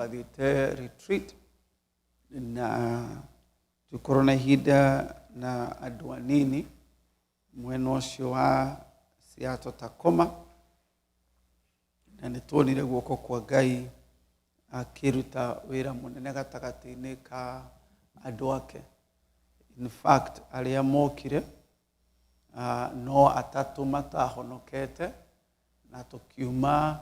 twathiĩte retreat na tukorwo na ihinda na andũ anini mwena ũcio wa Seattle Tacoma, na nĩtuonire guoko kwa Ngai akĩruta wĩra mũnene gatagatĩ-inĩ ka andũ ake. In fact, arĩa mokire no atatũ matahonokete, na tukiuma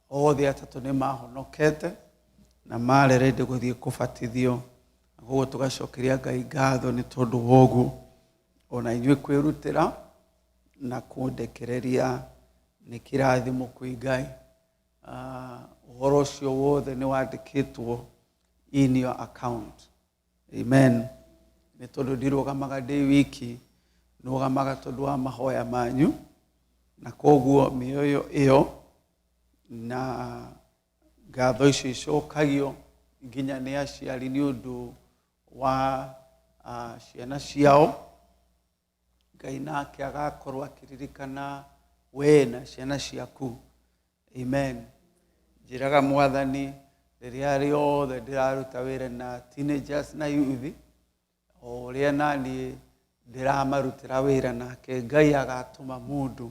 othe atatũ nĩ mahonokete na marĩ ready gũthiĩ kũbatithio. Koguo tũgacokeria Ngai ngatho nĩ tondũ wa ũguo, ona inyuĩ kwĩrutĩra na kũndekereria nĩ kĩrathimo kwĩ Ngai. Ũhoro ũcio wothe nĩ wandĩkĩtwo in your account. Amen. Nĩ tondũ ndirũgamaga ndĩ wiki, nũgamaga tondũ wa mahoya manyu, na koguo mĩoyo ĩyo na ngatho icio icokagio nginya nĩ aciari nĩ ũndũ wa ciana ciao. Ngai nake agakorwo akĩririkana we na ciana ciaku. Amen. Njĩraga Mwathani rĩrĩa rĩothe ndĩraruta wĩra na teenagers na youth, o ũrĩa naniĩ ndĩramarutĩra wĩra nake Ngai agatũma mũndũ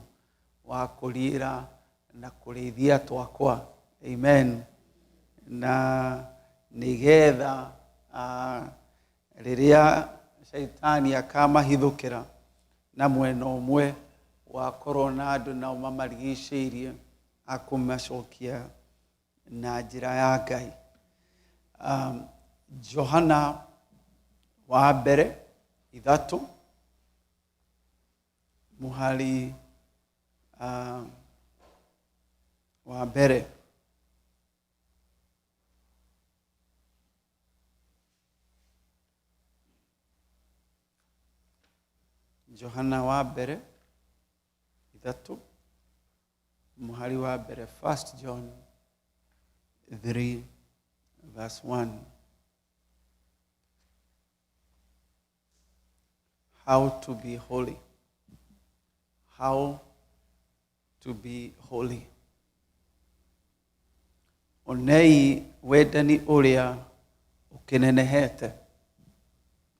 wa kũriĩra na kũrĩithia twakwa. Amen. Na nĩgetha rĩrĩa shaitani akamahithũkĩra na mwena ũmwe wakorwo na andũ nao mamarigicĩirie, akũmacokia na njĩra ya Ngai. Johana wa mbere 3 mũhari wa mbere. Johana wa mbere 3 mũhari wa mbere. 1 John 3 verse 1. How to be holy. How to be holy. Onei wendani ũrĩa ũkĩnenehete.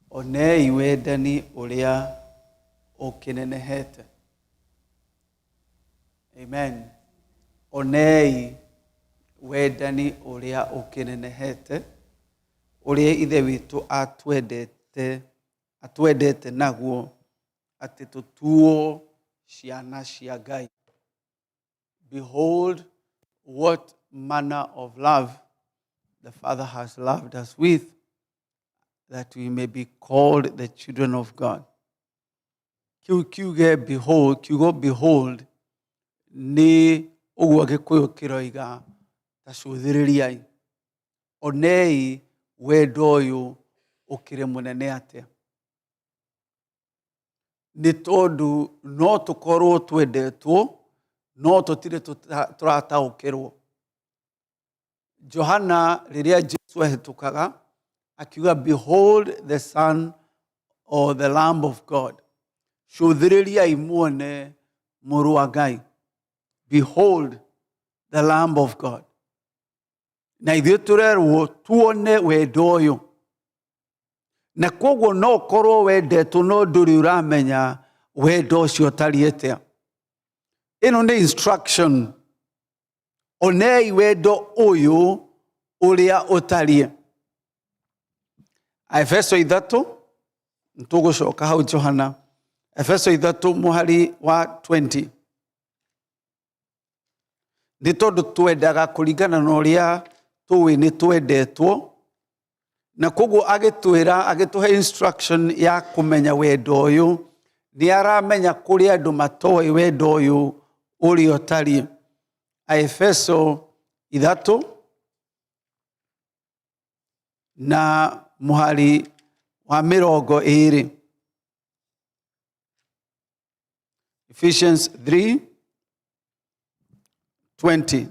Onei wendani ũrĩa ũkĩnenehete. Amen. Onei wendani ũrĩa ũkĩnenehete, ũrĩa ithe witũ atwendete naguo atĩ tũtuo ciana cia Ngai. Behold what manner of love the Father has loved us with, that we may be called the children of God. Kiuge behold, kiugo behold nĩ ũguo Gĩkũyũ kĩroiga ta cũthĩrĩriai. Onei wendo ũyũ ũkĩrĩ mũnene atĩa. Nĩ tondũ no tũkorwo twendetwo, no tũtirĩ tũrataũkĩrwo. Johana rĩrĩa Jesu ahĩtũkaga akiuga behold the Son or the Lamb of God. Cũthĩrĩriai muone mũrũ wa Ngai. Behold the Lamb of God. Na ithuĩ tũrerwo tuone wendo ũyũ. Na koguo no korwo wendetwo no ndũrĩ ũramenya wendo ũcio ũtariĩ atĩa. Ĩno nĩ instruction. Onei wendo ũyũ ũrĩa ũtariĩ. Efeso 3 nĩtũgũcoka hau Johana. Efeso 3 mũhari wa 20. Nĩ tondũ twendaga kũringana na ũrĩa tũĩ nĩ twendetwo, na koguo agĩtũhe instruction ya kũmenya wendo ũyũ. Nĩ aramenya kũrĩ andũ matoĩ wendo ũyũ ũrĩa ũtariĩ. Efeso 3 na mũhari wa 20. Ephesians 3:20.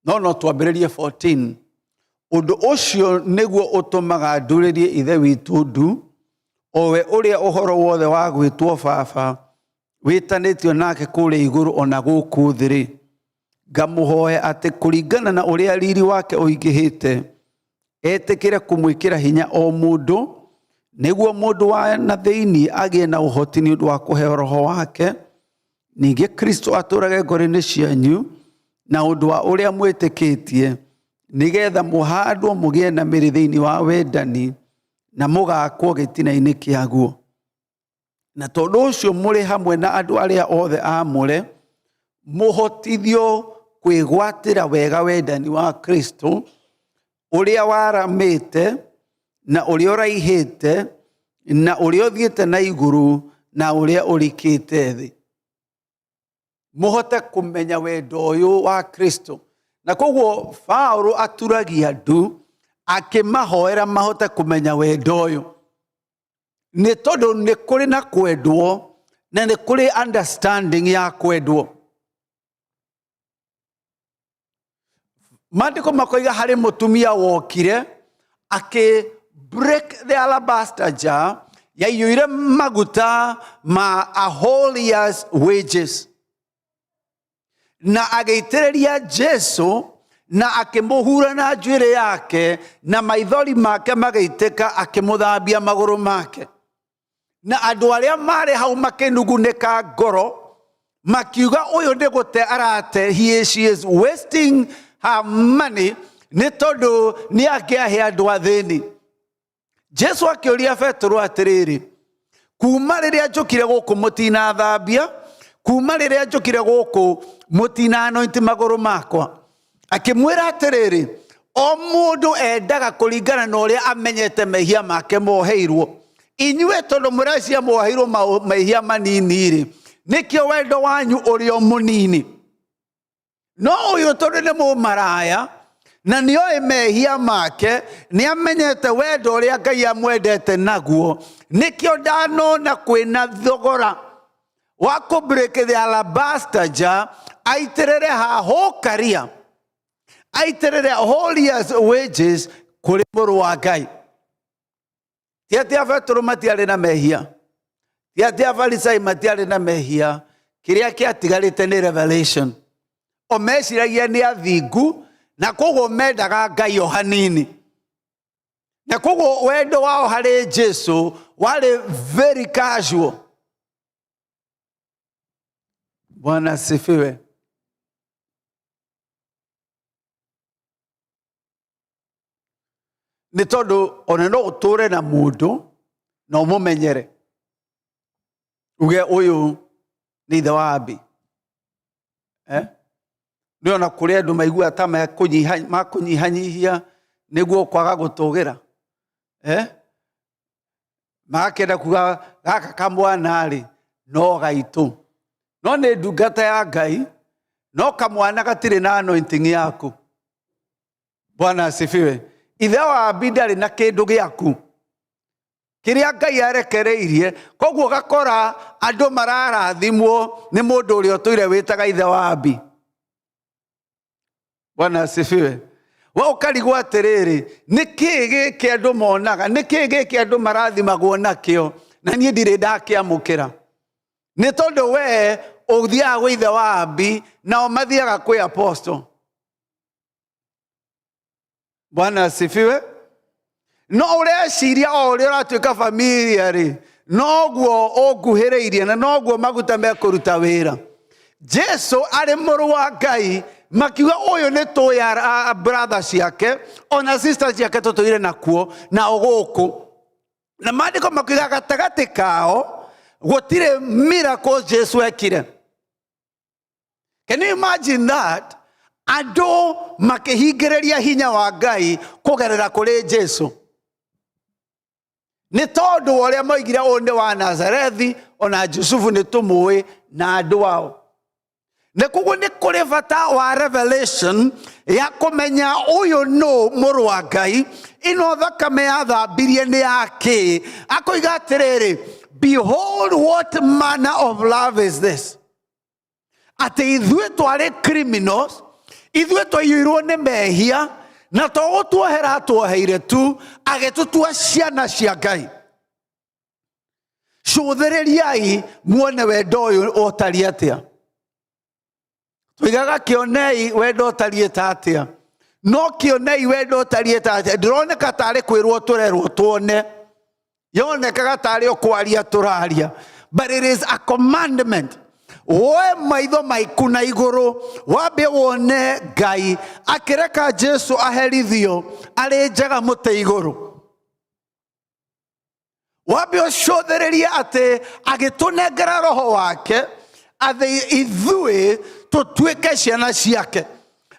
No twambĩrĩrie 14. Ũndũ ũcio nĩguo ũtũmaga ndũrĩrie ithe witũ ndu, owe ũrĩa ũhoro wothe wa gwĩtwo baba wĩtanĩtio nake kũrĩa igũrũ ona gũkũ thĩ. ngamuhoya ati kuringana na uria riri wake uingihite etikire kumwikira hinya o mundu niguo mundu wa na thiini agie na uhoti ni undu wa kuheo roho wake ningi Kristo aturage ngoro-ini cianyu na undu wa uria mwitikitie nigetha muhandwo mugie na miri thiini wa wendani na mugakwo gitina-ini kiaguo na tondu ucio muri hamwe na andu aria othe amure muhotithio kwigwatira wega wendani wa Kristo uria waramite na uria uraihite na uria uthiite na iguru na uria urikite thi muhote kumenya wendo uyu wa Kristo na koguo Paulo aturagia ndu akimahoera mahote kumenya wendo uyu ni tondu ni kuri na kwendwo na ni kuri understanding ya kwendwo. Maandiko makoiga hari mutumia wokire ake break the alabaster jar yaiyuire maguta ma a whole year's wages na ageitereria Jesu na akimuhura na njuire yake na maithori make magaiteka akimuthambia maguru make na andu aria mari hau makinuguneka ngoro makiuga uyu ndi gute arate she is wasting her money ni tondu ni akiahe andu athini. Jesu akiuria Petro atiriri kuma riria njukire guku mutina thambia kuma riria njukire guku mutina anointi maguru makwa akimwira atiriri o mundu endaga kuringana na uria amenyete mehia make moheirwo inyue tondu muracia moheirwo mehia manini ri nikio wendo wanyu urio munini no uyu tondu ni mumaraya na nioe mehia make ni amenyete wendo uria Ngai amwendete naguo nikio ndanona kwina thogora wa ku break the alabaster jar aiterere ha hokaria aiterere whole year's wages kuri muru wa Ngai. Tiatia Petro matiari na mehia tiatia Farisai matiari na mehia kiria kiatigarite ni revelation o meciragia ni athingu na koguo mendaga Ngai o hanini na koguo wendo wao hari Jesu wale very casual. Bwana asifiwe. Ni tondu ona no uture na mundu na umumenyere uge uyu ni ithe wa Abi ni ona kuri andu maigua ta makunyihanyihia niguo kwaga gutugira makenda kuga gaka kamwana ri no gaitu no ni ndungata ya Ngai no kamwana gatire na anointing yaku. Bwana asifiwe. Ithe wa Abi ndari na kindu giaku kiria Ngai arekereirie koguo gakora andu mararathimwo ni mundu uria tuire witaga ithe wa Abi. Bwana asifiwe. Wa ukarigwa atiriri niki giki andu monaga niki giki andu marathimagwo nakio na nie ndire ndakiamukira ni tondu we uthiaga gwi ithe wa Abi na omathiaga kwi apostle. Bwana asifiwe. No ureciria o uria uratuika familia ri noguo unguhiriirie na noguo maguta mekuruta wira. Jesu ari muru wa Ngai makiuga uyu ni tuya brother ciake ona sister ciake tutuire nakuo na uguku na maandiko makiuga gatagati kao gutire miracle Jesu ekire. Can you imagine that? Andu makihingireria hinya wa Ngai kugerera kuri Jesu ni tondu uria moigire undi wa Nazarethi ona Yusufu ni tumui na andu wao. Ne kugu ni kuri bata wa revelation ya kumenya uyu no muru wa Ngai ino thakame yathambirie ni yake akoiga atiriri behold what manner of love is this ati ithue twari criminals ithue twaiyirwo ni mehia na to tuohera tuoheire tu agetutua ciana cia Ngai. Cũthĩrĩriai muone wendo ũyũ ũtariĩ atĩa. Twigaga kionei wendo tariete atia. No kionei wendo tariete atia. Ndironeka tari kwirwo turerwo tuone. Yonekaga tari okwaria turaria. But it is a commandment. Woe maitho maiku na iguru wambe wone Ngai akireka Jesu aherithio ari njaga mute iguru. Wambe ucũthĩrĩrie atĩ agitunengera roho wake atĩ ithuĩ tũtuĩke ciana ciake.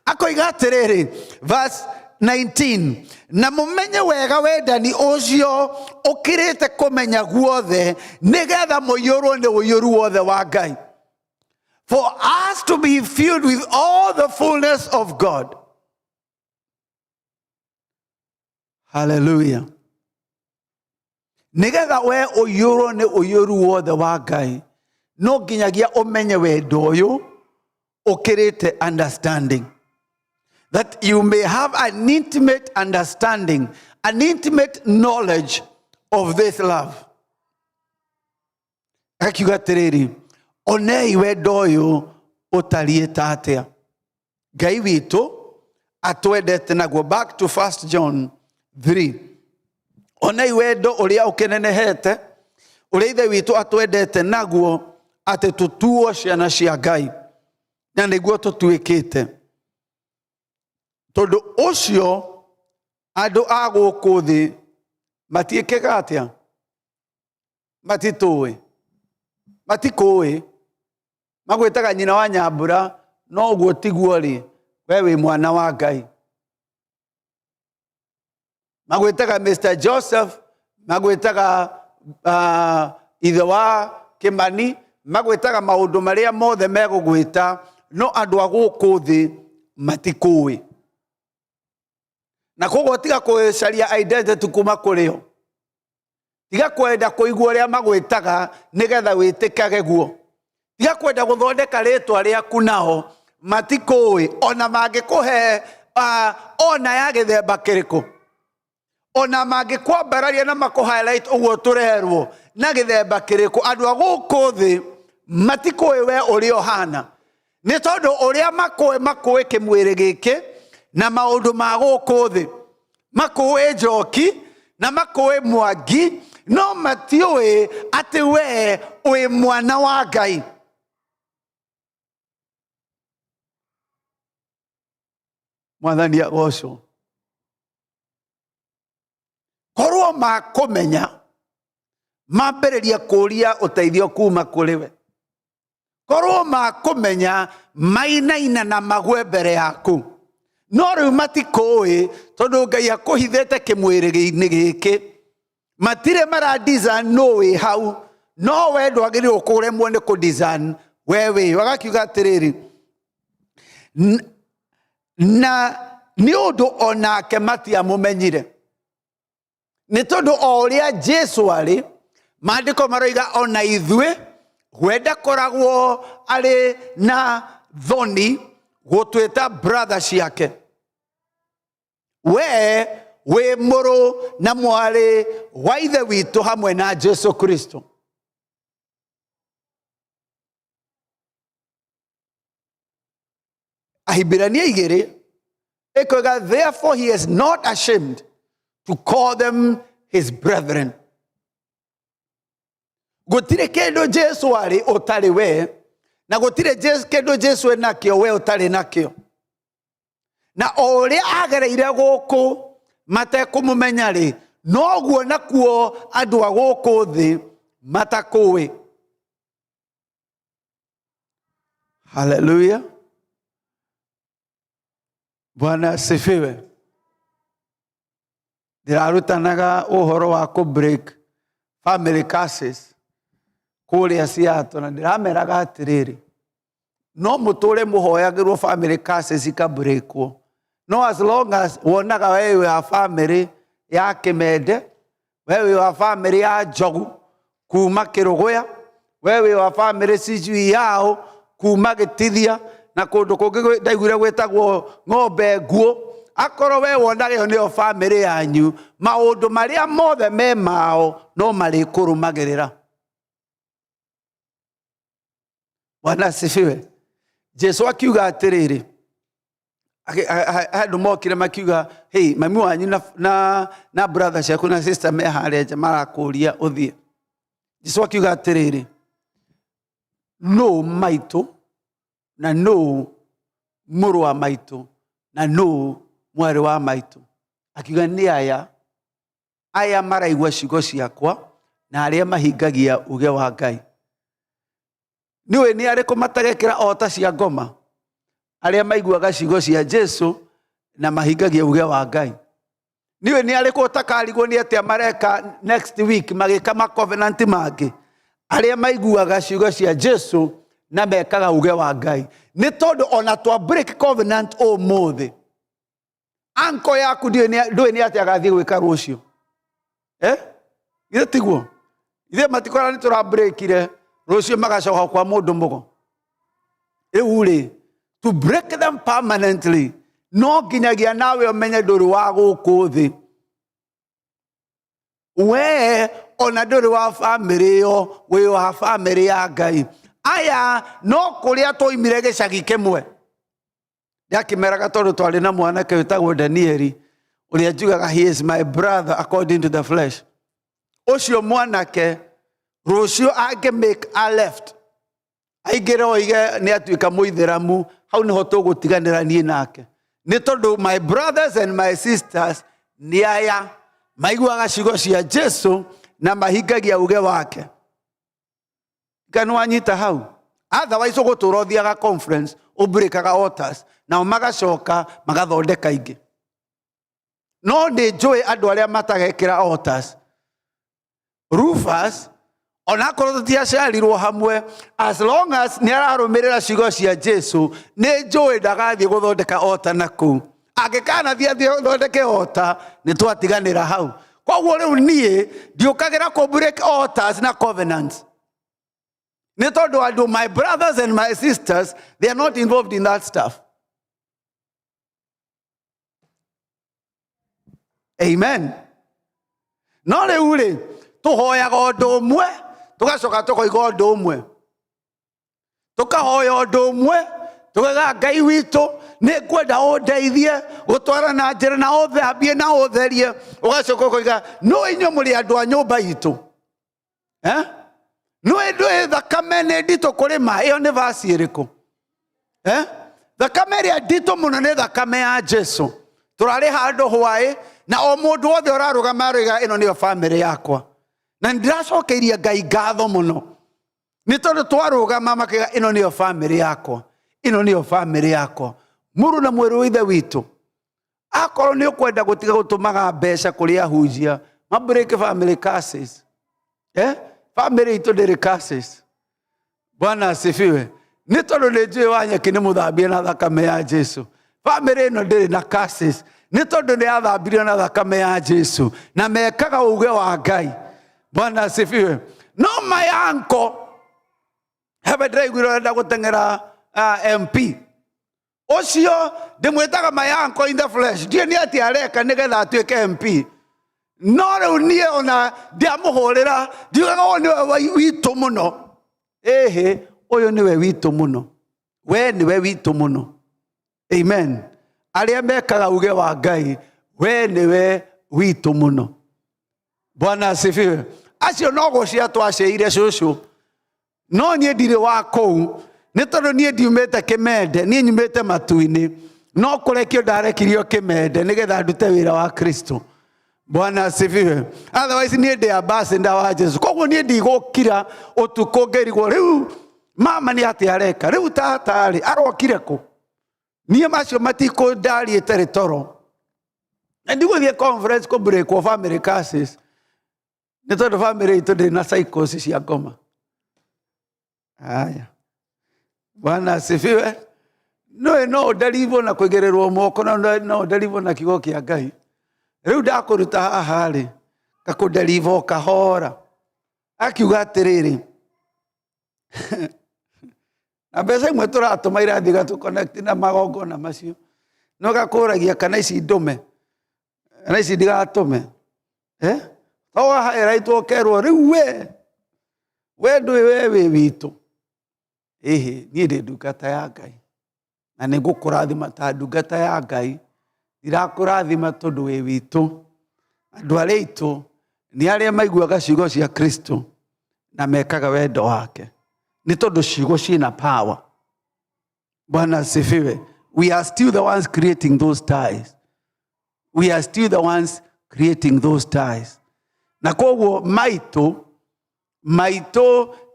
Akoiga atĩrĩrĩ, verse 19, na mũmenye wega wendani ũcio ũkĩrĩte kũmenya guothe nĩgetha mũiyũrwo nĩ ũiyũru wothe wa Ngai. For us to be filled with all the fullness of God. Hallelujah. Nĩgetha we ũiyũrwo nĩ ũiyũru wothe wa Ngai, no nginyagia ũmenye wendo ũyũ ũkĩrĩte understanding. That you may have an intimate understanding, an intimate knowledge of this love. Akiuga atĩrĩrĩ, onei wendo ũyũ ũtariĩ ta atĩa. Ngai witũ atwendete naguo. Back to 1 John 3. Onei wendo ũrĩa ũkĩnenehete, ũrĩa ithe witũ atwendete naguo atĩ tũtuo ciana cia Ngai. Na nĩguo tũtuĩkĩte. Tondũ ũcio andũ a gũkũ thĩ matiĩkaga atĩa? Matitũĩ. Matikũĩ. Magwĩtaga nyina wa Nyambura, no ũguo tiguo rĩ, we wĩ mwana wa Ngai. Magwĩtaga Mr. Joseph, magwĩtaga ithe wa Kĩmani, magwĩtaga maũndũ marĩa mothe megũgwĩta, no andũ a gũkũ thĩ matikũĩ. Na koguo tiga kwĩcaria identity kuma kũrĩ o. Tiga kwenda kũigua ũrĩa magwĩtaga nĩgetha wĩtĩkage guo. Tiga kwenda gũthondeka rĩtwa rĩaku nao, matikũĩ. Ona mangĩkũhe ona ya gĩthemba kĩrĩkũ. Ona mangĩkwambararia na makũ-highlight ũguo tũrerwo na gĩthemba kĩrĩkũ, andũ a gũkũ thĩ matikũĩ we ũrĩa ũhana. Nĩ tondũ ũrĩa makũĩ kĩmwĩrĩ gĩkĩ na maũndũ ma gũkũ thĩ. Makũĩ Njoki na makũĩ Mwangi, no matiũĩ atĩ we wĩ mwana wa Ngai. Mwathani agocwo. Korwo makũmenya, mambĩrĩria kũũria ũteithio kuma kũrĩ we. Korwo makũmenya, mainaina na magwe mbere yaku. No rĩu matikũĩ tondũ Ngai akũhithĩte kĩmwĩrĩ-inĩ gĩkĩ. Matirĩ mara-design no wĩ hau, no we ndwagĩrĩirwo kũremwo nĩ kũ-design we wĩ. Wagakiuga atĩrĩrĩ, na nĩ ũndũ onake matiamũmenyire. Nĩ tondũ o ũrĩa Jesu arĩ, maandĩko maroiga ona ithuĩ, we ndakoragwo arĩ na thoni gũtwĩta brother ciake. We wĩ mũrũ na mwarĩ wa ithe witũ hamwe na Jesu Kristo. Ahibirania 2 ĩkoiga, therefore he is not ashamed to call them his brethren. Gũtirĩ kĩndũ Jesu arĩ ũtarĩ we, na gũtirĩ kĩndũ Jesu enakĩo we ũtarĩ nakĩo. Na o ũrĩa agereire gũkũ matekũmũmenya rĩ, noguo nakuo andũ a gũkũ thĩ matakũĩ. Hallelujah. Bwana asifiwe. Ndirarutanaga ũhoro wa kũ-break family curses kũrĩa Seattle, na ndirameraga atĩrĩrĩ, no mũtũre mũhoyagĩrwo family curses ika-breakwo. No as long as wonaga wewe wa family ya Kĩmende, wewe wa family ya Njogu kuma Kĩrũgũya, wewe wa family sijui yao kuma Gĩtithia, na kũndũ kũngĩ ndaiguire gwĩtagwo Ng'ombe Nguo. Akorwo we wonaga ĩyo nĩyo family yanyu, maũndũ marĩa mothe me mao no marĩkũrũmagĩrĩra. Bwana asifiwe. Jesu akiuga atiriri andu mokire makiuga hey mami wanyu na brother ciaku na sister me haria nja marakuria uthie. Jesu akiuga atiriri no maitu na no muru wa maitu na no mwari wa maitu. Akiuga ni aya maraigua ciugo ciakwa na aria mahingagia uge wa Ngai. Niwe ni ariko matagekira ota cia ngoma aria maiguaga ciugo cia Jesu na mahingagia uge wa Ngai. Niwe ni ariko utakarigwo ni atia mareka next week magika ma covenant mangi aria maiguaga ciugo cia Jesu na mekaga uge wa Ngai. Ni tondu ona twa break covenant o mothe anko yaku ndui ni atia gathie gwika rucio tiguo ithe matikora ni tura breakire rucio magacoka kwa mundu mugo. Ri to break them permanently no ginyagia nawe umenye nduri wa guku thi we ona nduri wa family yo we wa family ya Ngai. Aya no kuria toimire gicagi kimwe ndakimeraga tondu twari na mwanake witagwo Danieli uria njugaga he is my brother according to the flesh. Ucio mwanake rucio age make a left aigire oige ni atuika muitheramu hau niho tugutiganira nie nake. Ni tondu my brothers and my sisters ni aya maiguaga ciugo cia Jesu na mahingagia uge wake. Kanu anyita hau otherwise ugutura uthiaga conference ubreakaga altars na magacoka magathondeka ingi. No ni njui andu aria matagekira altars. Rufus ona korwo tutiaciarirwo hamwe as long as ni ararumirira ciugo cia Jesu ni njui ndagathie guthondeka altar naku. Angikana thia guthondeke altar ni twatiganira hau. Koguo riu nie ndiukagira ku break altars na covenants. Ni tondu andu my brothers and my sisters they are not involved in that stuff. Amen. No riu ri tuhoyaga undu umwe tugacoka tukoiga undu umwe tukahoya undu umwe tugaga Ngai witu ni kwenda undeithie gutwara na njira na uthambie na utherie ugacoka ukoiga no inyo muri andu a nyumba itu no ndu thakame ni ndito kurima iyo ni vasi iriku thakame ria ndito muno ni thakame ya Jesu. Turari handu hwai na o mundu wothe urarugama ariga ino niyo family yakwa na ndiracokeiria Ngai ngatho muno ni tondu twarugama makiga ino niyo family yakwa ino niyo family yakwa. Muru na mweru ithe witu akorwo ni ukwenda gutiga gutumaga mbeca kuri ahunjia ma break family curses family itu ndiri curses. Bwana asifiwe. Ni tondu ni njui wanyeki ni muthambie na thakame ya Jesu. Family ino ndiri na curses ni tondu ni athambirio na thakame ya Jesu na mekaga uge wa Ngai. Bwana asifiwe. No my uncle have ndiraiguire enda gutengera MP ucio ndimwitaga my uncle in the flesh ndiye ni ati areka nigetha atuike MP. No riu nie ona ndiamuhurira ndiugaga o niwe witu muno. Uyu niwe witu muno. We niwe witu muno. Amen. Aria mekaga uge wa Ngai we niwe witu muno. Bwana asifiwe. Acio no gucia twaciire cucu no nie ndire wa kou ni tondu nie ndiumite Kimende nie nyumite Matu-ini no kurekio ndarekirio Kimende nigetha ndute wira wa Kristo. Bwana asifiwe. Otherwise nie ndi ambassador wa Jesu. Koguo nie ndigukira utuko ngerigwo riu mama ni ati areka riu tatari arokire ku nie macio matiko ndari etere toro ndigũthie conference ku break of family curses. Ni tondu family itu ndi na cycles cia ngoma. Haya. Bwana asifiwe. No ndarivo na kugererwo moko no ndarivo na kigo kia Ngai. Riu ndakuruta haha ri ngakundarivo kahora akiuga atiriri na mbeca imwe turatuma irathi gatuconnect na magongo na macio no gakuragia kana ici ndume na ici ndigatume toa haira itu kerwo riu we ndui we witu nie ndi ndungata ya Ngai na nĩngũkũrathima ta ndungata ya Ngai. Ndirakũrathima tondũ wĩ witũ. Andũ arĩa aitũ nĩ arĩa maiguaga ciugo cia Kristo na mekaga wendo wake. Nĩ tondũ ciugo ciĩna power. Bwana asifiwe. We are still the ones creating those ties. We are still the ones creating those ties. Na koguo maitũ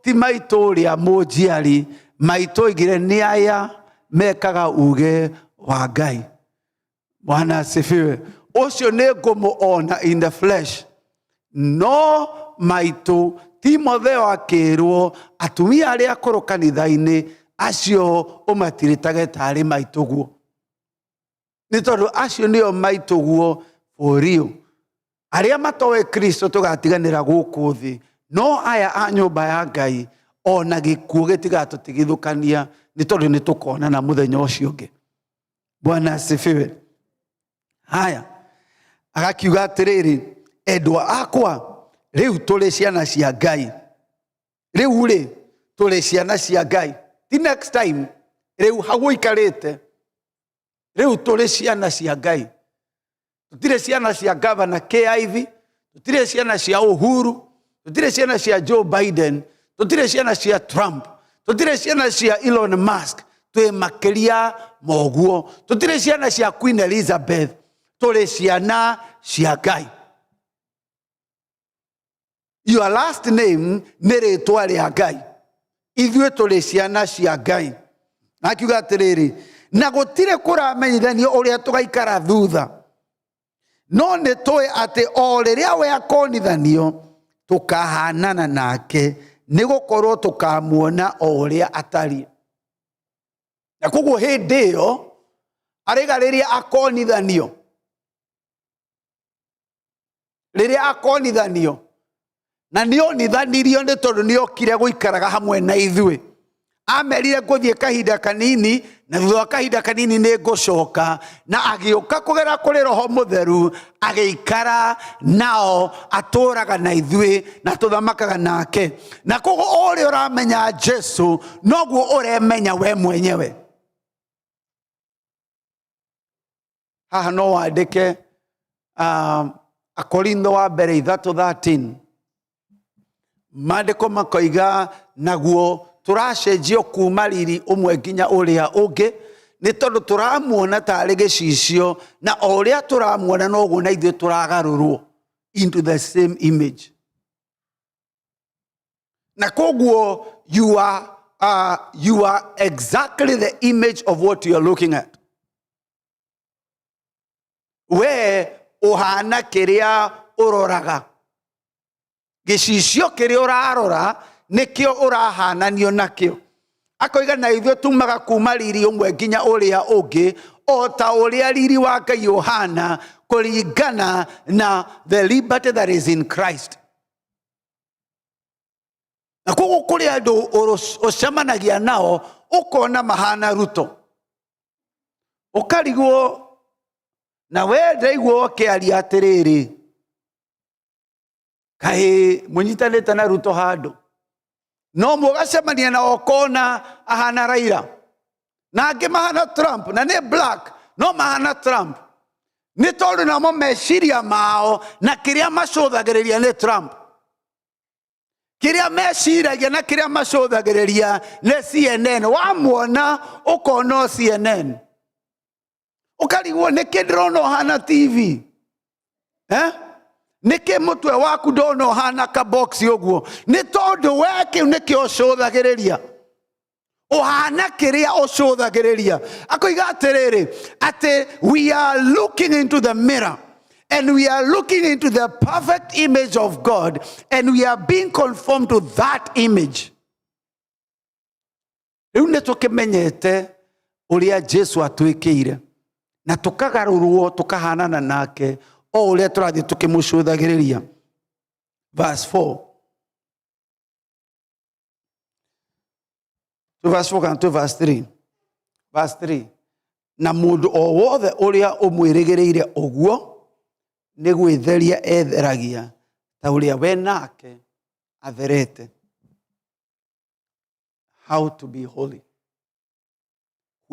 ti maitũ ũrĩa mũnjiari, maitũ aigire nĩ aya mekaga uge wa Ngai. Bwana asifiwe. Ũcio nĩ ngũmũona in the flesh. No maitũ Timotheo akĩrwo atumia arĩa akũrũ kanitha-inĩ acio ũmatiritage tarĩ maitũguo. Nĩ tondũ acio nĩo maitũguo for real. Arĩa matoĩ Kristo tũgatiganĩra gũkũ thĩ. No aya a nyũmba ya Ngai ona gĩkuũ gĩtigatũtigithũkania nĩ tondũ nĩ tũkonana mũthenya ũcio ũngĩ. Bwana asifiwe. Haya. Agakiuga atĩrĩrĩ, endwa akwa, rĩu tũrĩ ciana cia Ngai. Rĩu tũrĩ ciana cia Ngai. The next time, rĩu hau ikarĩte. Rĩu tũrĩ ciana cia Ngai. Tũtirĩ ciana cia Governor KIV, tũtirĩ ciana cia Uhuru, tũtirĩ ciana cia Joe Biden, tũtirĩ ciana cia Trump, tũtirĩ ciana cia Elon Musk, twĩ makĩria moguo. Tũtirĩ ciana cia Queen Elizabeth, tũrĩ ciana cia Ngai. Your last name nĩ rĩtwa rĩa Ngai. Ithuĩ tũrĩ ciana cia Ngai. Akiuga atĩrĩrĩ, na gũtirĩ kũramenyithanio ũrĩa tũgaikara thutha. No nĩ tũĩ atĩ o rĩrĩa we akonithanio tũkahanana nake, nĩ gũkorwo tũkamuona o ũrĩa atariĩ. Na koguo hĩndĩ ĩyo arĩga rĩrĩa akonithanio. Rĩrĩa akonithanio. Na nĩonithanirio nĩ tondũ nĩokire gũikaraga hamwe na ithuĩ. Amerire ngũthiĩ kahinda kanini, na thutha wa kahinda kanini nĩ ngũcoka, na agĩũka kũgera kũrĩ Roho Mũtheru, agĩikara nao, atũraga na ithuĩ, na tũthamakaga nake. Na koguo ũrĩa ũramenya Jesu noguo ũremenya we mwenyewe. Haha no wandĩke Akorintho wa mbere 3:13. Maandĩko makoiga naguo tũracenjio kuma riri ũmwe nginya ũrĩa ũngĩ, nĩ tondũ tũramuona tarĩ gĩcicio, na o ũrĩa tũramuona noguo na ithuĩ tũragarũrwo into the same image. Na koguo you are exactly the image of what you are looking at. We ũhana kĩrĩa ũroraga. Gĩcicio kĩrĩa ũrarora nĩkĩo ũrahananio nakĩo. Akoiga na ithuĩ tumaga kuma riri ũmwe nginya ũrĩa ũngĩ, o ta ũrĩa riri wa Ngai ũhana, kũringana na the liberty that is in Christ. Na koguo kũrĩ andũ ũcemanagia nao ũkona mahana Ruto. Ũkarigwo na we ndaigua ũkĩaria atĩrĩrĩ, kaĩ mũnyitanĩte na Ruto handũ. No mũgacemania na okona ahana Raila. Na angĩ mahana Trump, na nĩ black, no mahana Trump. Nĩ tondũ namo meciria mao na kĩrĩa macũthagĩrĩria nĩ Trump. Kĩrĩa meciragia na kĩrĩa macũthagĩrĩria nĩ CNN. Wamuona ũkona CNN. Ũkarigwo nĩkĩ ndĩrona ũhana TV. Nĩkĩ mũtwe waku ndona ũhana kaboksi ũguo. Nĩ tondũ we kĩu nĩkĩo ũcũthagĩrĩria. Ũhana kĩrĩa ũcũthagĩrĩria. Akoiga atĩrĩrĩ, atĩ we are looking into the mirror, and we are looking into the perfect image of God, and we are being conformed to that image. Rĩu nĩ tũkĩmenyete ũrĩa Jesu atwĩkĩire, na tũkagarũrwo tũkahanana nake o ũrĩa tũrathiĩ tũkĩmũcũthagĩrĩria. Verse 4. To verse 4 and to verse 3. Verse 3. Na mũndũ o wothe ũrĩa ũmwĩrĩgĩrĩire ũguo nĩ gwĩtheria etheragia ta ũrĩa we nake atherete. How to be holy.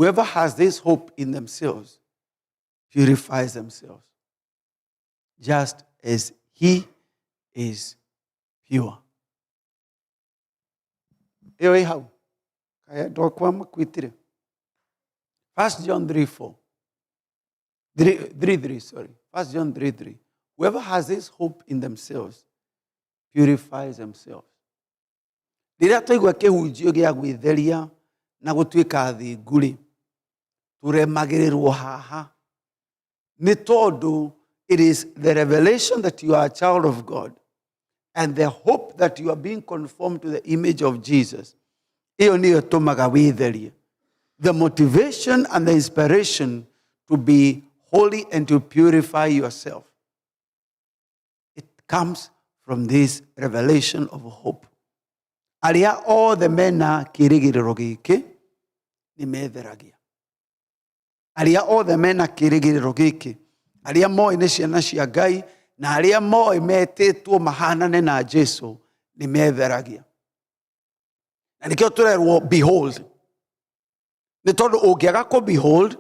whoever has this hope in themselves purifies themselves, just as he is pure. Ewe hau. Kaya dokwa makwitire. 1 John 3:4. 3:3, sorry. 1 John 3:3. Whoever has this hope in themselves purifies themselves. Rĩrĩa twaigua kĩhunjio gĩa gwĩtheria na gũtuĩka athingu-rĩ, turemagĩrĩrwo haha. Nĩ tondũ it is the revelation that you are a child of God and the hope that you are being conformed to the image of Jesus. Iyo niyo ĩtũmaga wĩtherie. The motivation and the inspiration to be holy and to purify yourself. It comes from this revelation of hope. Arĩa othe mena kĩrĩgĩrĩro gĩkĩ nĩ metheragia. Arĩa othe mena kĩrĩgĩrĩro gĩkĩ, arĩa moĩ nĩ ciana cia Ngai na arĩa moĩ metĩtwo mahanane na Jesũ nĩ metheragia. Na nĩkĩo tũrerwo behold. Nĩ tondũ ũngĩaga kũ behold,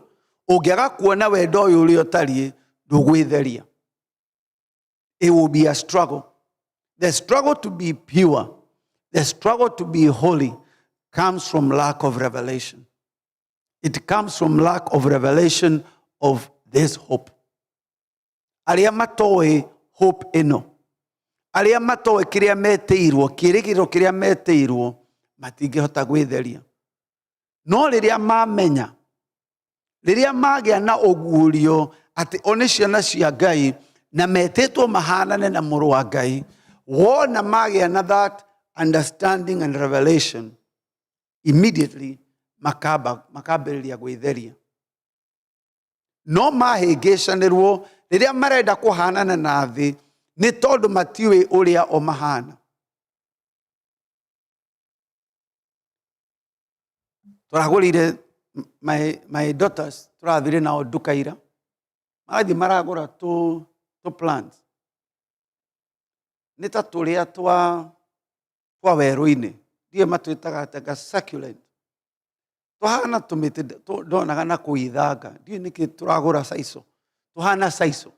ũngĩaga kuona wendo ũyũ ũrĩa ũtariĩ, ndũgwĩtheria. It will be a struggle. The struggle to be pure, the struggle to be holy comes from lack of revelation. It comes from lack of revelation of this hope. Arĩa matoĩ hope ĩno, arĩa matoĩ kĩrĩa metĩirwo, kĩrĩgĩrĩro kĩrĩa metĩirwo, matingĩhota gwĩtheria. No rĩrĩa mamenya, rĩrĩa magĩa na ũguũrio atĩ o nĩ ciana cia Ngai na metĩtwo mahanane na mũrũ wa Ngai, wona magĩa na that understanding and revelation, immediately makambĩrĩria gwĩtheria. No mahĩngĩcanĩrwo rĩrĩa marenda kũhanana na thĩ nĩ tondũ matiũĩ ũrĩa o mahana. Tũragũrire my daughters, tũrathire nao nduka ira, magathiĩ maragũra tũ plants. Nĩ ta tũrĩa twa werũ-inĩ, ndiye matwĩtaga atĩ succulent. Tũhana tũmĩtĩ ndonaga na kũithanga, ndiye nĩkĩ tũragũra saiso, tũhana saiso.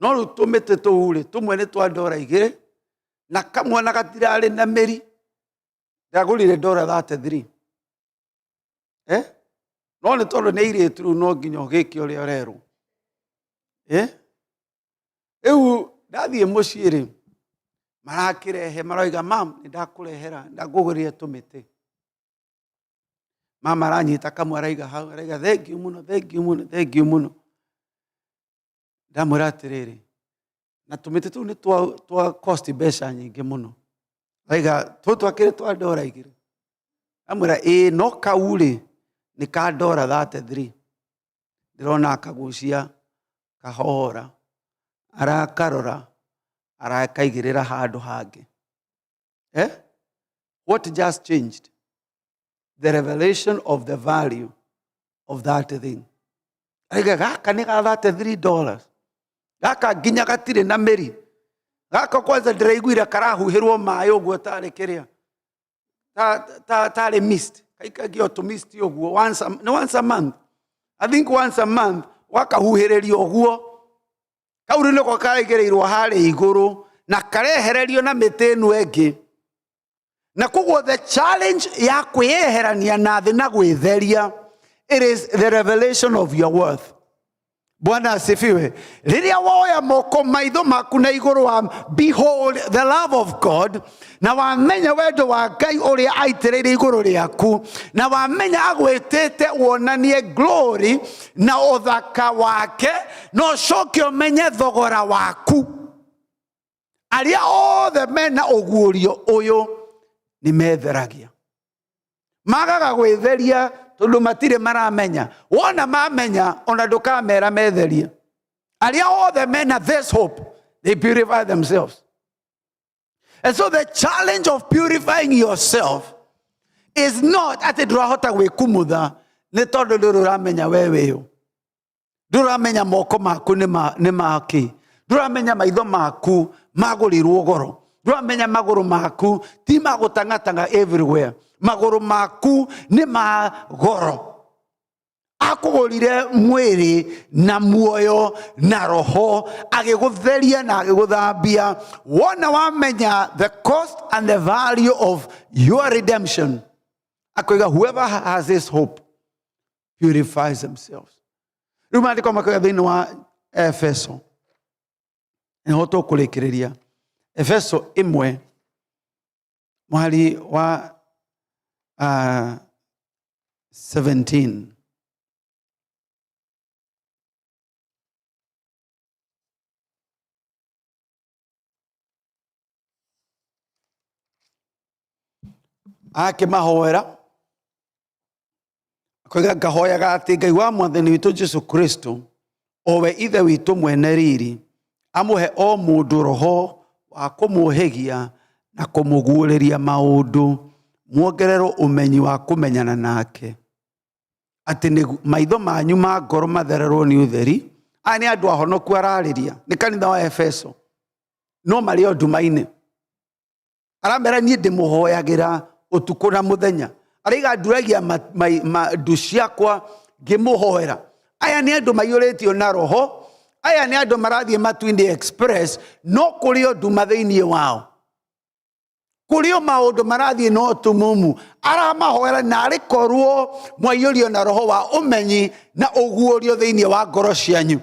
No rĩu tũmĩtĩ tũu-rĩ, tũmwe nĩ twa $2 na kamwe na gatirarĩ na mĩri, ndagũrire $33. No nĩ tondũ nĩ airĩtu rĩu no nginya ũgĩke ũrĩa ũrerwo. Rĩu ndathiĩ mũciĩ-rĩ, marakĩrehe, maroiga mam, nĩndakũrehera, ndakũgũrĩre tũmĩtĩ. Mama aranyita kamwe araiga hau, araiga thank you mũno, thank you mũno, thank you mũno. Ndamwĩra atĩrĩrĩ, na tũmĩtĩ tũu nĩ twa cost mbeca nyingĩ mũno. Araiga tũtũ akĩrĩ twa $2. Ndamwĩra ĩĩ no kau-rĩ nĩ ka $33. Ndĩrona akagucia kahora, arakarora, arakaigĩrĩra handũ hangĩ. What just changed? The revelation of the value of that thing. Araiga gaka nĩ ga $33. Gaka nginya gatirĩ na mĩri. Gaka kwanza ndĩraiguire karahuhĩrwo maĩ ũguo tarĩ kĩrĩa, tarĩ mist. Kaikagio to mist ũguo once a month. I think once a month wakahuhĩrĩrio ũguo. Kau rĩu nĩko karaigĩrĩirwo harĩ igũrũ na karehererio na mĩtĩ ĩno ĩngĩ. Na koguo the challenge ya kwĩyeherania na thĩ na gwĩtheria, it is the revelation of your worth. Bwana asifiwe. Rĩrĩa woya moko maitho maku na igũrũ wa behold the love of God, na wamenya wendo wa Ngai ũrĩa aitĩrĩire igũrũ rĩaku, na wamenya agwĩtĩte wonanie glory na ũthaka wake, no ũcoke ũmenye thogora waku. Arĩa othe mena ũguũrio ũyũ nĩ metheragia. Magaga gwĩtheria tondũ matirĩ maramenya. Wona mamenya ona ndũkamera metherie. Arĩa othe mena this hope, they purify themselves. And so the challenge of purifying yourself is not atĩ ndũrahota gwĩkumutha nĩ tondũ ndũramenya wewe ũ. Ndũramenya moko maku nĩ maki. Ndũramenya maitho maku magũrirwo goro. Ndũramenya magũrũ maku ti magũtangatanga everywhere. Magũrũ maku nĩ ma goro. akugurire mwiri na muoyo na roho agigutheria na agiguthambia wona wamenya the cost and the value of your redemption akoiga whoever has this hope purifies themselves. Rumandiko makoiga thini wa Efeso niho tukurekereria Efeso 1 mwali wa 17. Ake mahoera akoiga ngahoyaga ati Ngai wa Mwathani witũ Jesu Kristo owe ithe witũ mwene riri amuhe o mundu roho wa kumuhegia na kumuguũrĩria maundu muongererwo umenyi wa kumenyana nake ati ni maitho manyu ma ngoro mathererwo ni utheri. Aya ni andu ahonoku arariria ni kanitha wa Efeso no mari o nduma-ini aramera ni ndimuhoyagira utuku na muthenya ariga nduragia ndu ciakwa ngimuhoera. Aya ni andu maiyuritio na roho. Aya ni andu marathie matu-ini express no kurio nduma thiini wao kurio maundu marathie no tumumu aramahoera na arikorwo mwaiyurio na roho wa umenyi na uguurio thiini wa ngoro cianyu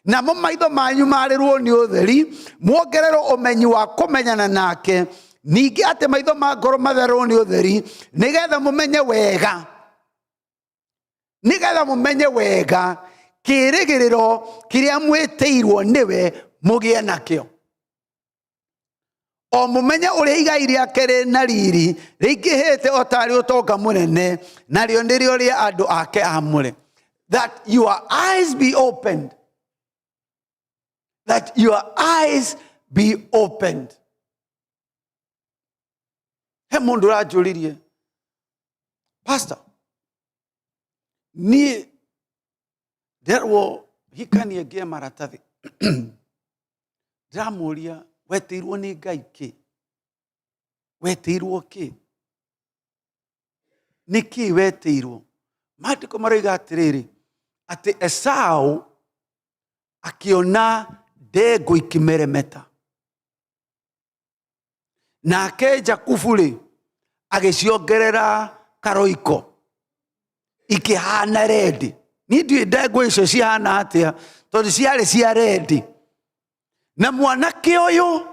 na mo maitho manyu marirwo ni utheri muongererwo umenyi wa kumenyana nake ningi ate maitho ma ngoro matherwo ni utheri nigetha mumenye wega kirigiriro kiria mwitiirwo niwe mugie nakio o mumenye uria igai riake ri na riri ringihite otari utonga munene nario ndirio ria andu ake amure. That your eyes be opened. That your eyes be opened. He mundu rajuririe pastor ni derwo hikani ege maratathi dramuria wetirwo ni Ngai ki wetirwo ki niki wetirwo matiko maroiga atiriri ati Esau akiona ndego ikimeremeta nake Jakubu agiciongerera karoiko ikihana redi. Ni ndiye ndego icio cihana atia tondu ciari cia redi na mwanake uyu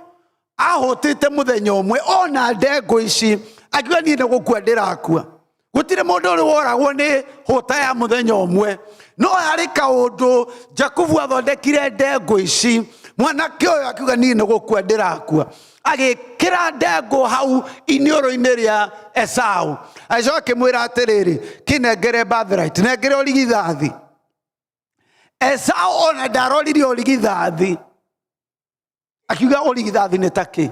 ahutite muthenya umwe ona ndego ici akiuga ni gukua ndirakua. Gutire mundu uri woragwo ni huta ya muthenya umwe no hari kaundu Jakubu athondekire ndego ici mwanake uyu akiuga ni gukua ndirakua agikira ndego hau inioro-ini ria Esau acoka akimwira atiriri kinengere birthright nengere origithathi. Esau ona ndarorire origithathi akiuga origithathi ni taki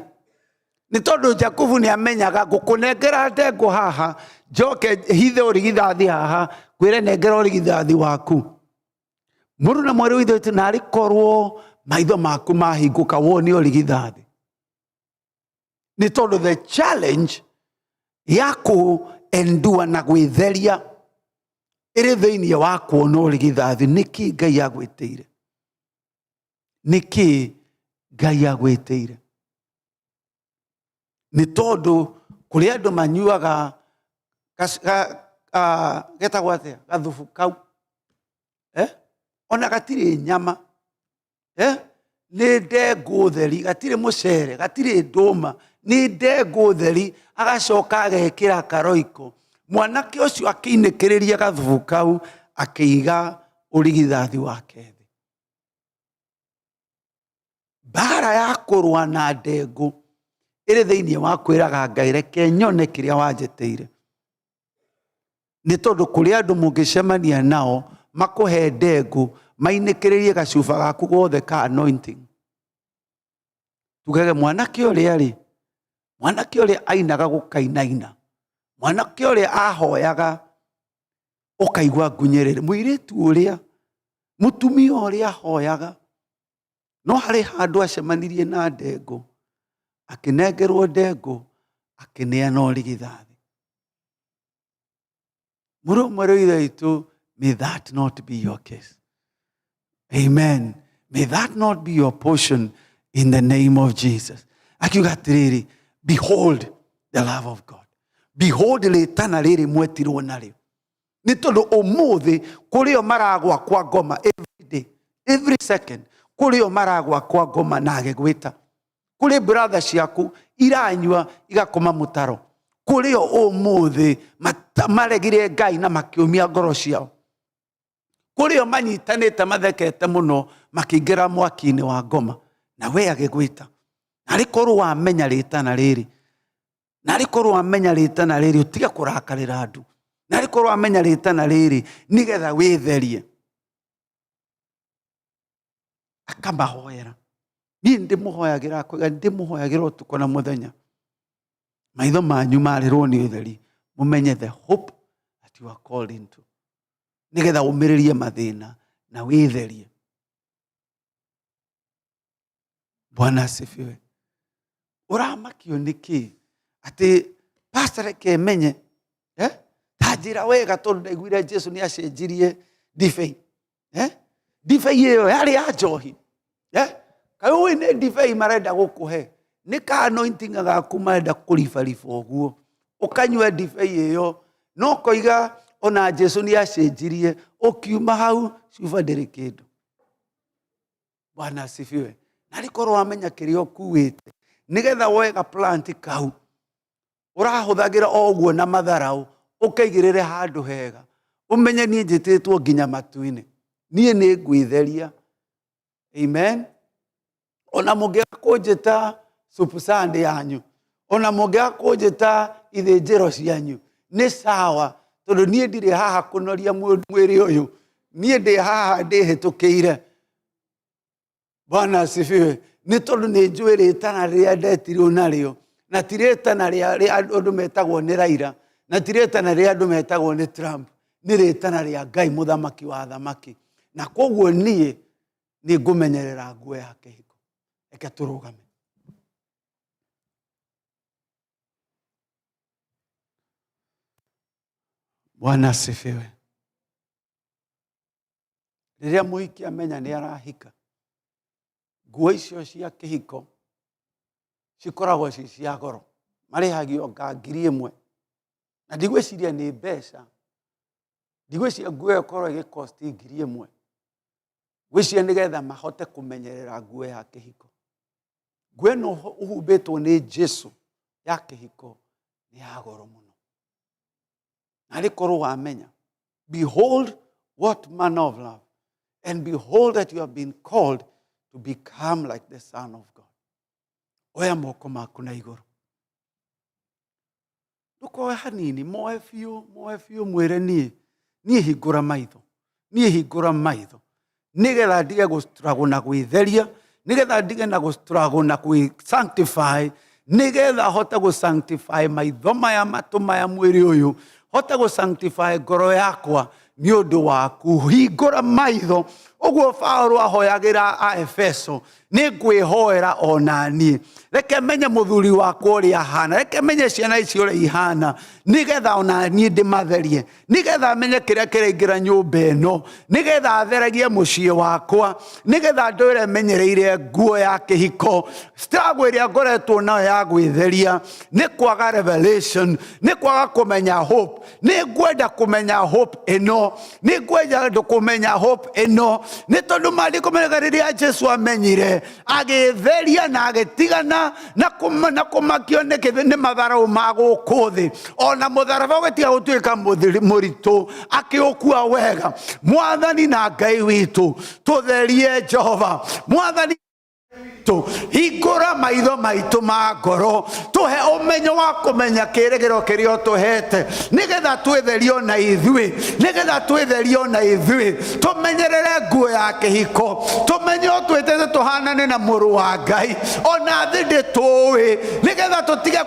ni tondu Jakubu ni amenyaga gukunengera ndego haha njoke hithe origithathi haha kwire nengera origithathi waku muru na mwari withu ati nari korwo maitho maku mahinguka woni origithathi ni tondu the challenge yaku endua na gwitheria iri thiini wa kuona origithathi. Niki Ngai agwitiire niki Ngai agwitiire ni tondu kuri andu manyuaga getagwo atia gathubu kau ona gatiri nyama ni ndego theri gatiri mucere gatiri nduma ni ndego theri agacoka agekira karoiko mwanake ucio akiinekiriria gathubu kau akiiga urigithathi wake thi. Bara ya kurwa na ndego iri thiini wa kwiraga Ngai reke nyone kiria wanjiteire ni tondu kuri andu mungicemania nao makuhe ndego mainikiririe gacuba gaku gothe ka anointing. Tugege mwanake uria ainaga gukainaina mwanake uria ahoyaga ukaigwa ngunyerere muiritu uria mutumia uria ahoyaga no hari handu acemanirie na ndego akinengerwo ndego akineana origithathi. Muru ithe itu May that not be your case. Amen. May that not be your portion in the name of Jesus. Akiuga atiriri, behold the love of God. Behold ritana riri mwetirwo naryo. Nĩ tondũ ũmũthĩ kũrĩ o maragwa kwa ngoma every day, every second. Kũrĩ o maragwa kwa ngoma na agĩgwĩta. Kũrĩ brother ciaku iranyua igakoma mũtaro. Kũrĩ o ũmũthĩ maregire Ngai na makĩũmia ngoro ciao. Kũrĩ o manyitanĩte mathekete mũno makĩingĩra mwaki-inĩ wa ngoma. Na we agĩgwĩta. Narĩ korwo wamenya rĩtana rĩrĩ. Narĩ korwo wamenya rĩtana rĩrĩ ũtige kũrakarĩra andũ. Narĩ korwo wamenya rĩtana rĩrĩ nĩgetha wĩtherie. Akamahoera. Niĩ ndĩmũhoyagĩra kwĩga ndĩmũhoyagĩra ũtukũ na mũthenya. Maitho manyu marĩrwo nĩ ũtheri. Mũmenye the hope that you are called into. Nĩgetha ũmĩrĩrie mathĩna na wĩtherie. Bwana asifiwe. Ũramakio nĩkĩ? Atĩ pastor reke menye. Ta njĩra wega tondũ ndaiguire Jesu nĩ acenjirie ndibei. Ndibei ĩyo yarĩ ya njohi. Kaĩ ũĩ nĩ ndibei marenda gũkũhe. Nĩ ka anointing agaku marenda kũribariba ũguo. Ũkanyua ndibei ĩyo. No koiga ona Jesu nĩ acenjirie. Ũkiuma hau cuba ndĩrĩ kĩndũ. Bwana asifiwe. Narĩ korwo wamenya kĩrĩa ũkuĩte. Nĩgetha woega plant kau. Ũrahũthagĩra o ũguo na matharaũ. Ũkaigĩrĩre handũ hega. Ũmenye niĩ njĩtĩtwo nginya matu-inĩ. Niĩ nĩ ngwĩtheria. Amen. Ona mũngĩaga kũnjĩta supu sande yanyu. Ona mũngĩaga kũnjĩta ithĩnjĩro cianyu. Nĩ sawa. Tondũ niĩ ndirĩ haha kũnoria mwĩrĩ ũyũ. Niĩ ndĩ haha ndĩhĩtũkĩire. Bwana asifiwe. Nĩ tondũ nĩ njũĩ rĩtana rĩrĩa ndetirwo narĩo. Na ti rĩtana rĩrĩa andũ metagwo nĩ Raila. Na ti rĩtana rĩrĩa andũ metagwo nĩ Trump. Nĩ rĩtana rĩa Ngai mũthamaki wa thamaki. Na koguo niĩ nĩ ngũmenyerera nguo ya kĩhiko. Reke tũrũgame. Bwana asifiwe. Rĩrĩa mũhiki amenya nĩ arahika. Nguo icio cia kĩhiko cikoragwo ci cia goro. Marĩhagio nga 1,000. Na ndigwĩciria nĩ mbeca. Ndigwĩciria nguo ĩyo ĩkorwo ĩgĩkosti 1,000. Gwĩciria nĩgetha mahote kũmenyerera nguo ya kĩhiko. Nguo ĩno ũhumbĩtwo nĩ Jesu ya kĩhiko nĩ ya goro mũno. Narĩ korwo wamenya. Behold what manner of love. And behold that you have been called to become like the Son of God. Oya moko maku na igũrũ. Ndũkoe hanini, moe biũ mwĩre niĩ hingũra maitho. Niĩ hingũra maitho. Nĩgetha ndige gũstruggle na gwĩtheria. Nĩgetha ndige na gũstruggle na sanctify. Nĩgetha hote gũsanctify maitho maya matũ maya mwĩrĩ ũyũ. Hote gũsanctify ngoro yakwa nĩ ũndũ waku. Hingũra maitho. Ũguo Paulo ahoyagĩra a Efeso. Nĩ ngwĩhoera ona niĩ. Reke menye mũthuri wakwa ũrĩa ahana. Reke menye ciana ici ũrĩa ihana. Nĩgetha ona niĩ ndĩmatherie. Nĩgetha menye kĩrĩa kĩraingĩra nyũmba ĩno. Nĩgetha theragie mũciĩ wakwa. Nĩgetha ndũire menyereire nguo ya kĩhiko. Struggle ĩrĩa ngoretwo nayo ya gwĩtheria. Nĩ kwaga revelation. Nĩ kwaga kũmenya hope. Nĩ ngwenda kũmenya hope ĩno. Nĩ ngwenda kũmenya hope ĩno. Nĩ tondũ maandĩko menyaga rĩrĩa Jesu amenyire agĩtheria na agĩtigana na kũmakio nĩ matharaũ ma gũkũ thĩ. Ona mũtharaba ũgĩtiga gũtuĩka mũritũ akĩũkua wega. Mwathani na Ngai witũ tũtherie Jehova. Mwathani hingũra maitho maitũ ma ngoro. Tũhe ũmenyo wa kũmenya kĩĩrĩgĩro kĩrĩa ũtũhete. Nĩgetha twĩtherio na ithuĩ. Nĩgetha twĩtherio na ithuĩ. Tũmenyerere nguo ya kĩhiko. Tũmenye ũtwĩtĩte uhanane na mũrũ wa Ngai. Ona thĩ ndĩtũĩ, nĩgetha tũtige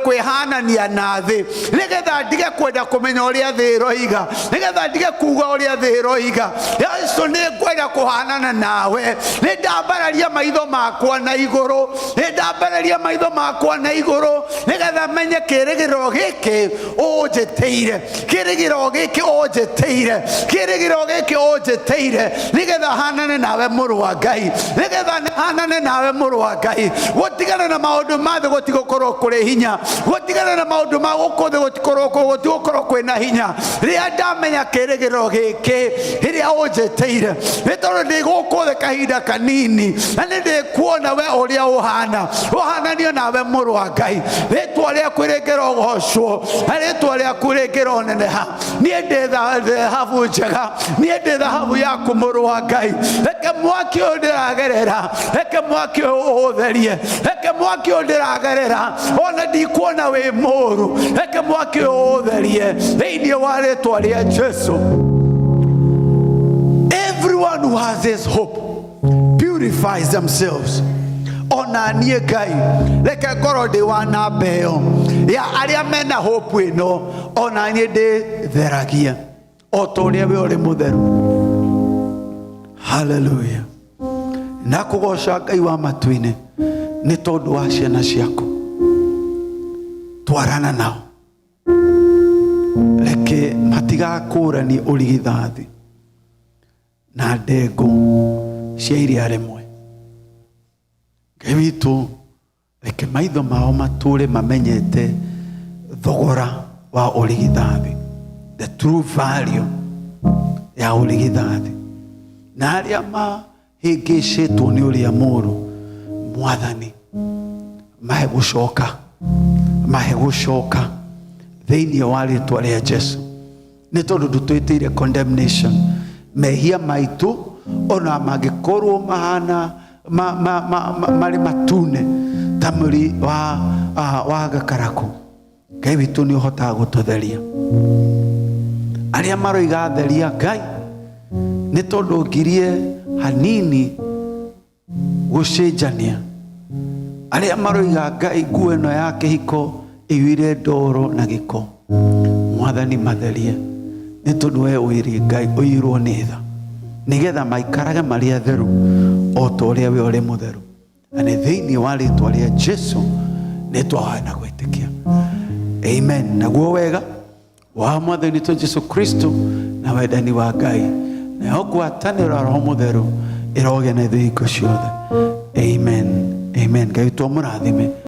kwĩhanania na thĩ, nĩgetha ndige kwenda kũmenya ũrĩa thĩ ĩroiga, nĩgetha ndige kuga ũrĩa thĩ ĩroiga. Yesu nĩngwenda kũhanana nawe. Nĩndambararia maitho makwa na igũrũ, nĩndambararia maitho makwa na igũrũ, nĩgetha menye kĩrĩgĩrĩro gĩkĩ ũnjĩtĩire, kĩrĩgĩrĩro gĩkĩ ũnjĩtĩire, kĩrĩgĩrĩro gĩkĩ ũnjĩtĩire, nĩgetha hanane nawe mũrũ wa Ngai, nĩgetha hanane nawe mũrũ wa Ngai. Gũtigana na maũndũ ma thĩ gũtigũkorwo kũrĩ hinya, gũtigana na maũndũ ma gũkũ thĩ gũtigũkorwo kwĩna hinya, rĩrĩa ndamenya kĩrĩgĩrĩro gĩkĩ rĩrĩa ũnjĩtĩire. Nĩ tondũ ndĩ gũkũ thĩ kahinda kanini, na nĩndĩkuona we ũrĩa ũhana, ũhananio nawe mũrũ wa Ngai. Rĩtwa rĩaku rĩngĩrogocwo, na rĩtwa rĩaku rĩngĩroneneha. Niĩ ndĩ thahabu njega, niĩ ndĩ thahabu yaku mũrũ wa Ngai. Reke mwaki ũyũ ndĩragerera, reke mwaki ũyũ ũtherie, reke mwaki ũyũ ndĩragerera, ona ndikuona wĩ mũũru, reke mwaki ũyũ ũtherie thĩinĩ wa rĩtwa rĩa Jesu. Everyone who has this hope purifies themselves. Ona niĩ Ngai, reke ngorwo ndĩ wa namba ĩyo ya arĩa mena hope ĩno, ona niĩ ndĩtheragia o ta ũrĩa we ũrĩ mũtheru. Hallelujah. Na kũgoca Ngai wa matu-inĩ nĩ tondũ wa ciana ciaku. Twarana nao, reke matigakũrani ũrigithathi na ndengũ cia iria rĩmwe. Ngai witũ, reke maitho mao matũre mamenyete thogora wa ũrigithathi, the true value ya ũrigithathi. Na arĩa mahĩngĩcĩtwo nĩ ũrĩa mũũru, Mwathani, mahe gũcoka thĩinĩ wa rĩtwa rĩa Jesu. Nĩ tondũ ndũtwĩtĩire condemnation. Mehia maitũ ona mangĩkorwo mahana marĩ matune ta mũri wa gakarakũ, Ngai witũ nĩ ũhotaga gũtũtheria. Arĩa maroiga theria Ngai, nĩ tondũ ngirie hanini gũcenjania. Arĩa maroiga Ngai nguo ĩno ya kĩhiko ĩiyũire ndoro na gĩko, Mwathani matherie, nĩ tondũ we ũiri Ngai ũirwo nĩ tha, nĩgetha maikarage marĩ atheru o ta ũrĩa we ũrĩ mũtheru. Na nĩ thĩinĩ wa rĩtwa rĩa Jesu nĩ twahoya na gwĩtĩkia. Amen. Naguo wega wa Mwathani witũ Jesu Kristo na wendani wa Ngai na ngwatanĩro Roho Mũtheru ĩroge na thĩ ciothe. Amen. Amen. Ngai witũ mũrathime.